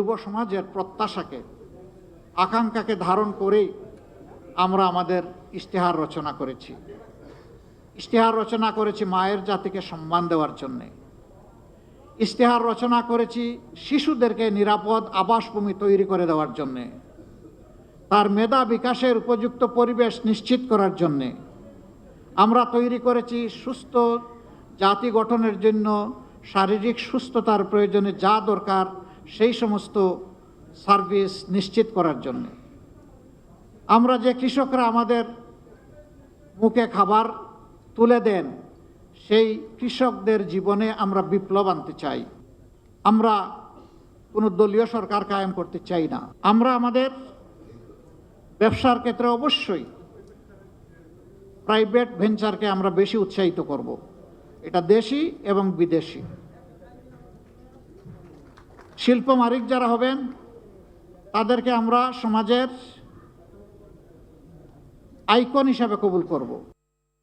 যুব সমাজের প্রত্যাশাকে, আকাঙ্ক্ষাকে ধারণ করেই আমরা আমাদের ইশতেহার রচনা করেছি। ইশতেহার রচনা করেছি মায়ের জাতিকে সম্মান দেওয়ার জন্যে। ইশতেহার রচনা করেছি শিশুদেরকে নিরাপদ আবাসভূমি তৈরি করে দেওয়ার জন্যে, তার মেধা বিকাশের উপযুক্ত পরিবেশ নিশ্চিত করার জন্যে। আমরা তৈরি করেছি সুস্থ জাতি গঠনের জন্য শারীরিক সুস্থতার প্রয়োজনে যা দরকার সেই সমস্ত সার্ভিস নিশ্চিত করার জন্যে। আমরা যে কৃষকরা আমাদের মুখে খাবার তুলে দেন, সেই কৃষকদের জীবনে আমরা বিপ্লব আনতে চাই। আমরা কোনো দলীয় সরকার কায়েম করতে চাই না। আমরা আমাদের ব্যবসার ক্ষেত্রে অবশ্যই প্রাইভেট ভেঞ্চারকে আমরা বেশি উৎসাহিত করব, এটা দেশি এবং বিদেশি। শিল্প মালিক যারা হবেন তাদেরকে আমরা সমাজের আইকন হিসাবে কবুল করব।